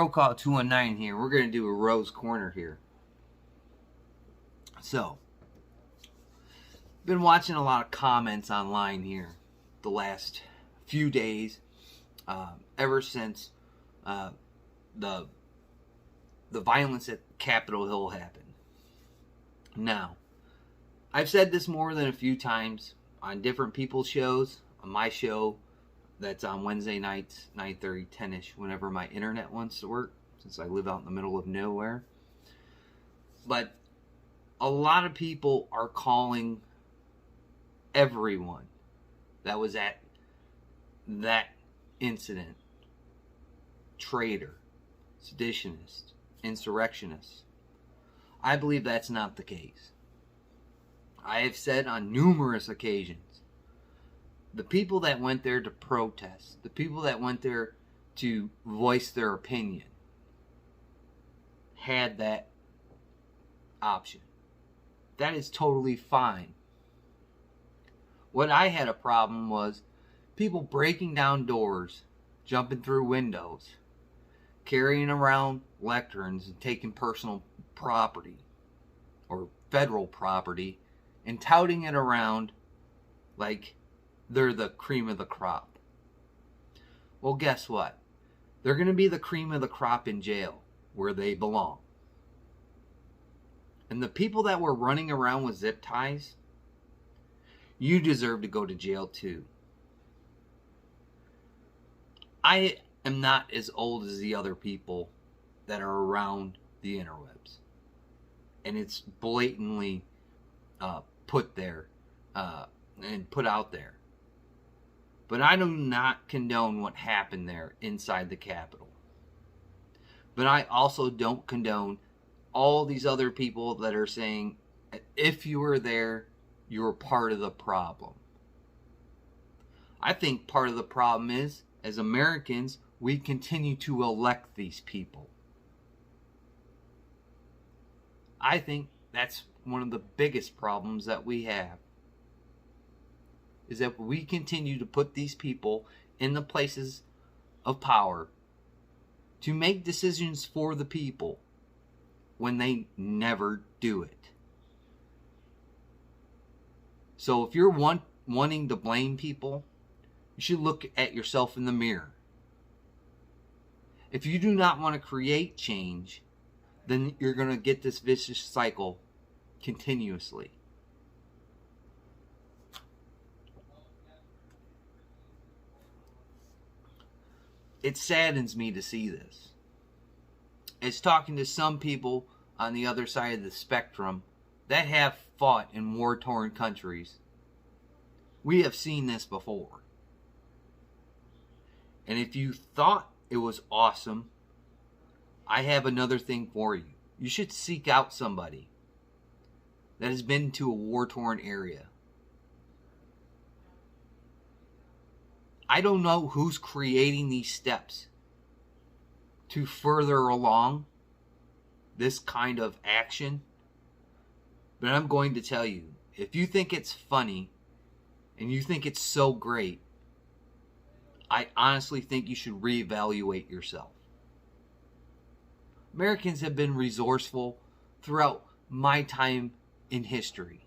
Brokaw 219 here. We're going to do a Rose Corner here. So, been watching a lot of comments online here the last few days, ever since the violence at Capitol Hill happened. Now, I've said this more than a few times on different people's shows, on my show that's on Wednesday nights, 9:30, 10ish, whenever my internet wants to work, since I live out in the middle of nowhere. But a lot of people are calling everyone that was at that incident traitor, seditionist, insurrectionist. I believe that's not the case. I have said on numerous occasions, the people that went there to protest, the people that went there to voice their opinion, had that option. That is totally fine. What I had a problem was people breaking down doors, jumping through windows, carrying around lecterns and taking personal property or federal property and touting it around like they're the cream of the crop. Well, guess what? They're going to be the cream of the crop in jail where they belong. And the people that were running around with zip ties, you deserve to go to jail too. I am not as old as the other people that are around the interwebs. And it's blatantly put there and put out there. But I do not condone what happened there inside the Capitol. But I also don't condone all these other people that are saying, if you were there, you were part of the problem. I think part of the problem is, as Americans, we continue to elect these people. I think that's one of the biggest problems that we have, is that we continue to put these people in the places of power to make decisions for the people when they never do it. So if you're wanting to blame people, you should look at yourself in the mirror. If you do not want to create change, then you're going to get this vicious cycle continuously. It saddens me to see this. It's talking to some people on the other side of the spectrum that have fought in war-torn countries. We have seen this before. And if you thought it was awesome, I have another thing for you. You should seek out somebody that has been to a war-torn area. I don't know who's creating these steps to further along this kind of action, but I'm going to tell you, if you think it's funny and you think it's so great, I honestly think you should reevaluate yourself. Americans have been resourceful throughout my time in history.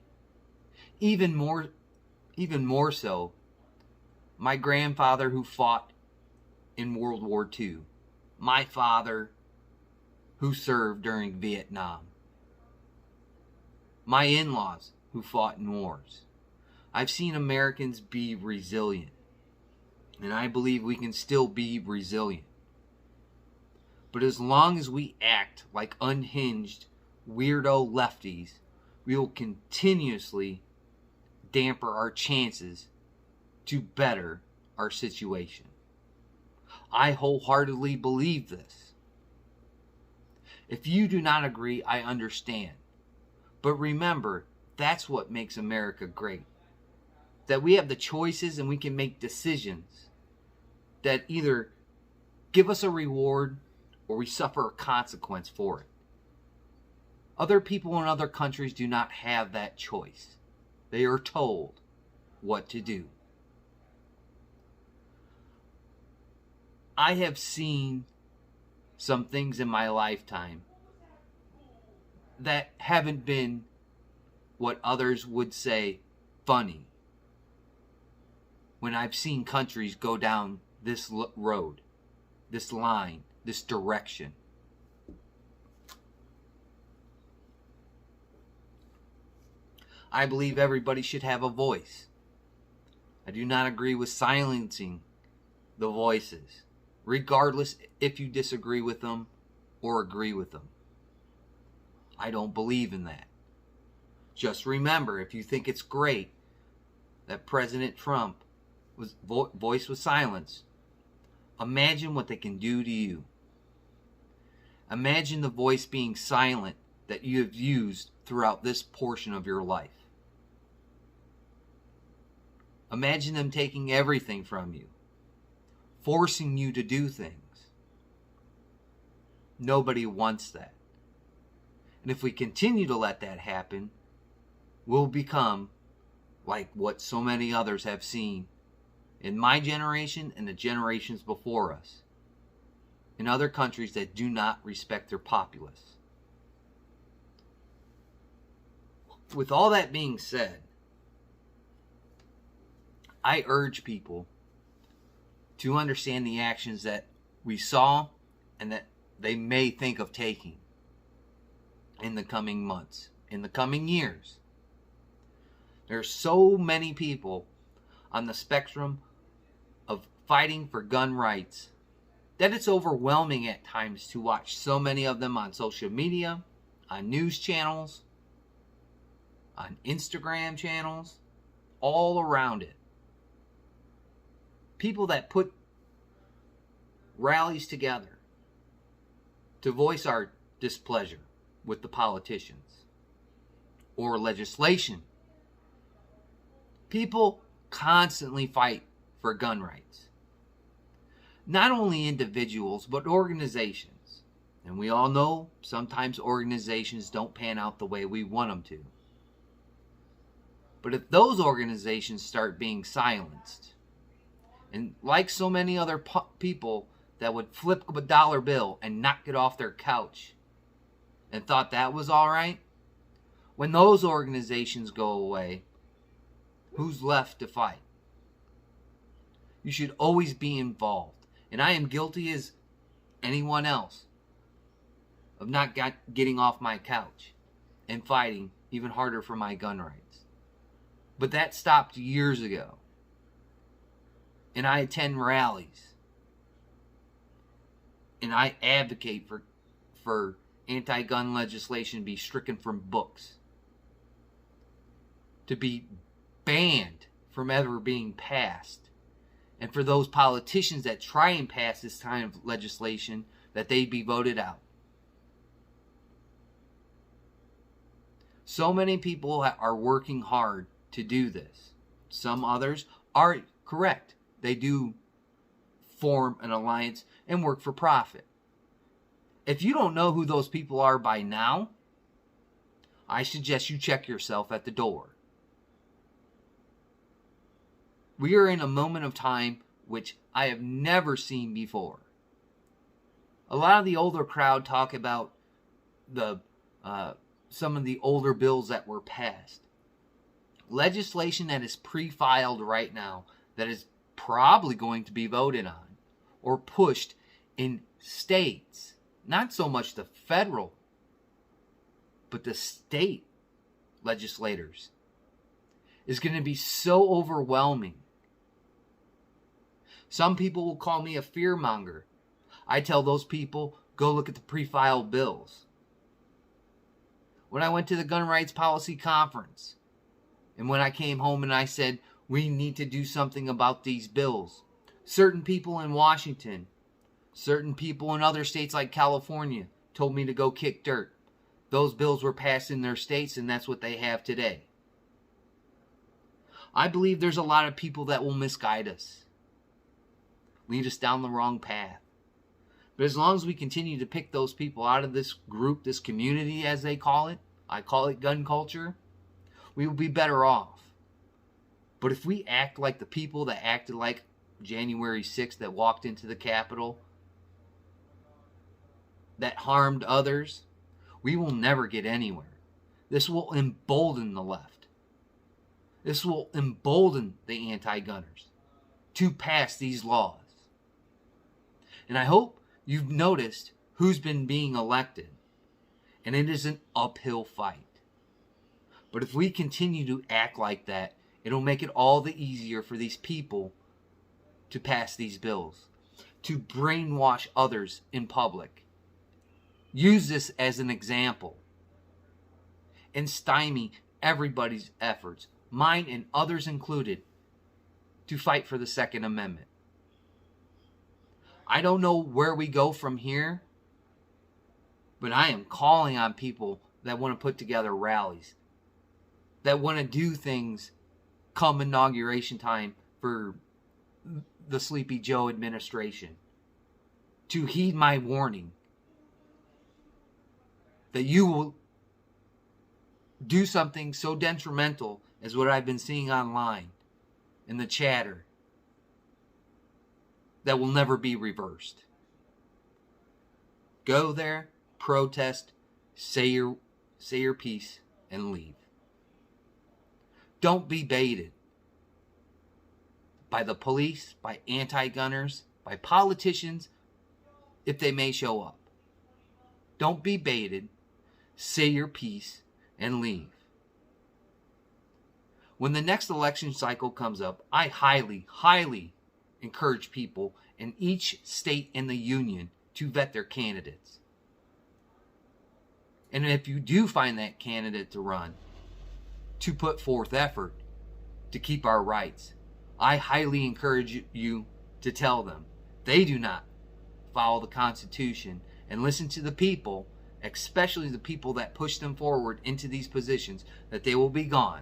Even more so, my grandfather who fought in World War II. My father who served during Vietnam. My in-laws who fought in wars. I've seen Americans be resilient. And I believe we can still be resilient. But as long as we act like unhinged, weirdo lefties, we will continuously damper our chances to better our situation. I wholeheartedly believe this. If you do not agree, I understand. But remember, that's what makes America great. That we have the choices and we can make decisions that either give us a reward or we suffer a consequence for it. Other people in other countries do not have that choice. They are told what to do. I have seen some things in my lifetime that haven't been what others would say funny. When I've seen countries go down this road, this line, this direction. I believe everybody should have a voice. I do not agree with silencing the voices, regardless if you disagree with them or agree with them. I don't believe in that. Just remember, if you think it's great that President Trump voice was silenced, imagine what they can do to you. Imagine the voice being silent that you have used throughout this portion of your life. Imagine them taking everything from you, forcing you to do things. Nobody wants that. And if we continue to let that happen, we'll become like what so many others have seen in my generation and the generations before us, in other countries that do not respect their populace. With all that being said, I urge people to understand the actions that we saw and that they may think of taking in the coming months, in the coming years. There are so many people on the spectrum of fighting for gun rights that it's overwhelming at times to watch so many of them on social media, on news channels, on Instagram channels, all around it. People that put rallies together to voice our displeasure with the politicians or legislation. People constantly fight for gun rights. Not only individuals, but organizations. And we all know sometimes organizations don't pan out the way we want them to. But if those organizations start being silenced, and like so many other people that would flip a dollar bill and knock it off their couch and thought that was all right, when those organizations go away, who's left to fight? You should always be involved. And I am guilty as anyone else of not getting off my couch and fighting even harder for my gun rights. But that stopped years ago. And I attend rallies. And I advocate for anti-gun legislation to be stricken from books. To be banned from ever being passed. And for those politicians that try and pass this kind of legislation, that they be voted out. So many people are working hard to do this. Some others are correct. They do form an alliance and work for profit. If you don't know who those people are by now, I suggest you check yourself at the door. We are in a moment of time which I have never seen before. A lot of the older crowd talk about some of the older bills that were passed. Legislation that is pre-filed right now that is probably going to be voted on or pushed in states, not so much the federal, but the state legislators, is going to be so overwhelming. Some people will call me a fearmonger. I tell those people, go look at the pre-filed bills. When I went to the Gun Rights Policy Conference, and when I came home and I said, we need to do something about these bills, certain people in Washington, certain people in other states like California told me to go kick dirt. Those bills were passed in their states, and that's what they have today. I believe there's a lot of people that will misguide us, lead us down the wrong path. But as long as we continue to pick those people out of this group, this community as they call it, I call it gun culture, we will be better off. But if we act like the people that acted like January 6th that walked into the Capitol, that harmed others, we will never get anywhere. This will embolden the left. This will embolden the anti-gunners to pass these laws. And I hope you've noticed who's been being elected. And it is an uphill fight. But if we continue to act like that, it'll make it all the easier for these people to pass these bills, to brainwash others in public. Use this as an example and stymie everybody's efforts, mine and others included, to fight for the Second Amendment. I don't know where we go from here, but I am calling on people that want to put together rallies, that want to do things come inauguration time for the Sleepy Joe administration, to heed my warning that you will do something so detrimental as what I've been seeing online in the chatter that will never be reversed. Go there, protest, say your piece, and leave. Don't be baited by the police, by anti-gunners, by politicians, if they may show up. Don't be baited. Say your piece and leave. When the next election cycle comes up, I highly, highly encourage people in each state in the union to vet their candidates. And if you do find that candidate to run, to put forth effort to keep our rights, I highly encourage you to tell them they do not follow the Constitution and listen to the people, especially the people that push them forward into these positions, that they will be gone.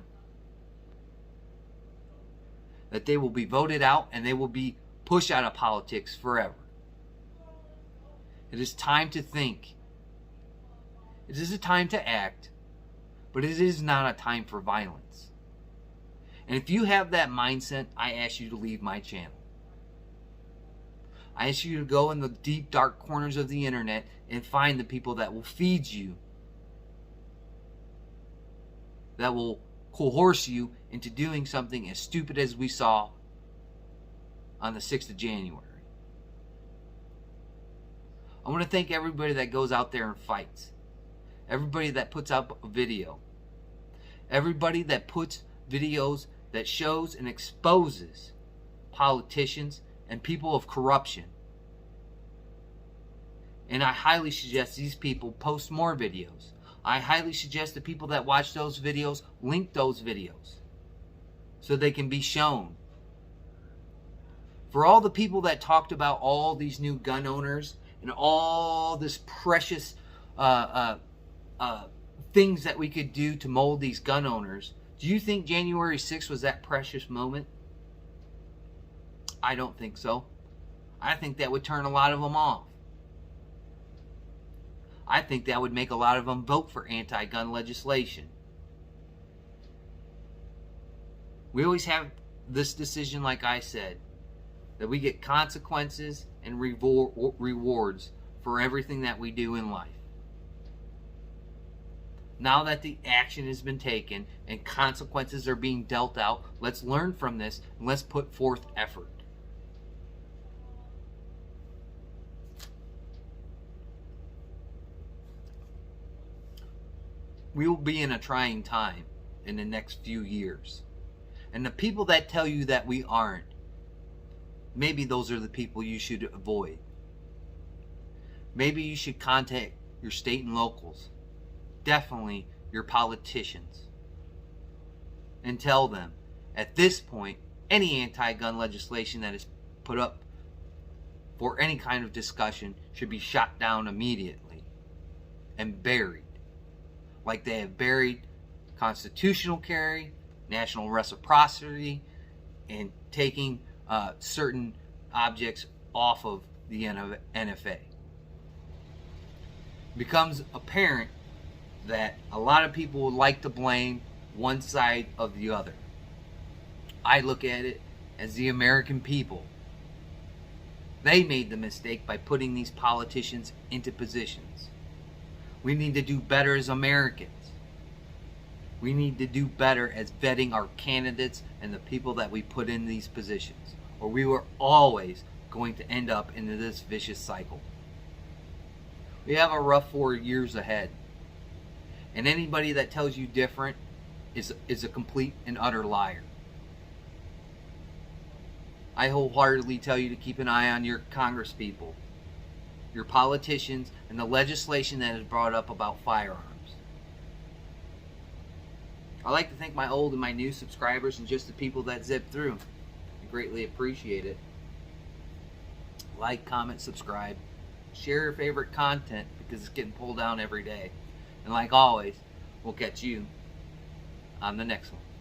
That they will be voted out and they will be pushed out of politics forever. It is time to think. It is a time to act, but it is not a time for violence. And if you have that mindset, I ask you to leave my channel. I ask you to go in the deep, dark corners of the internet and find the people that will feed you, that will coerce you into doing something as stupid as we saw on the 6th of January. I want to thank everybody that goes out there and fights. Everybody that puts up a video. Everybody that puts videos that shows and exposes politicians and people of corruption. And I highly suggest these people post more videos. I highly suggest the people that watch those videos link those videos so they can be shown. For all the people that talked about all these new gun owners and all this precious things that we could do to mold these gun owners, do you think January 6th was that precious moment? I don't think so. I think that would turn a lot of them off. I think that would make a lot of them vote for anti-gun legislation. We always have this decision, like I said, that we get consequences and rewards for everything that we do in life. Now that the action has been taken and consequences are being dealt out, let's learn from this and let's put forth effort. We will be in a trying time in the next few years. And the people that tell you that we aren't, maybe those are the people you should avoid. Maybe you should contact your state and locals. Definitely your politicians. And tell them, at this point, any anti-gun legislation that is put up for any kind of discussion should be shot down immediately and buried. Like they have buried constitutional carry, national reciprocity, and taking certain objects off of the NFA. It becomes apparent that a lot of people would like to blame one side of the other. I look at it as the American people They made the mistake by putting these politicians into positions. We need to do better as Americans. We need to do better as vetting our candidates and the people that we put in these positions, or we were always going to end up into this vicious cycle. We have a rough 4 years ahead, and anybody that tells you different is a complete and utter liar. I wholeheartedly tell you to keep an eye on your congresspeople, your politicians, and the legislation that is brought up about firearms. I'd like to thank my old and my new subscribers and just the people that zip through. I greatly appreciate it. Like, comment, subscribe. Share your favorite content because it's getting pulled down every day. And like always, we'll catch you on the next one.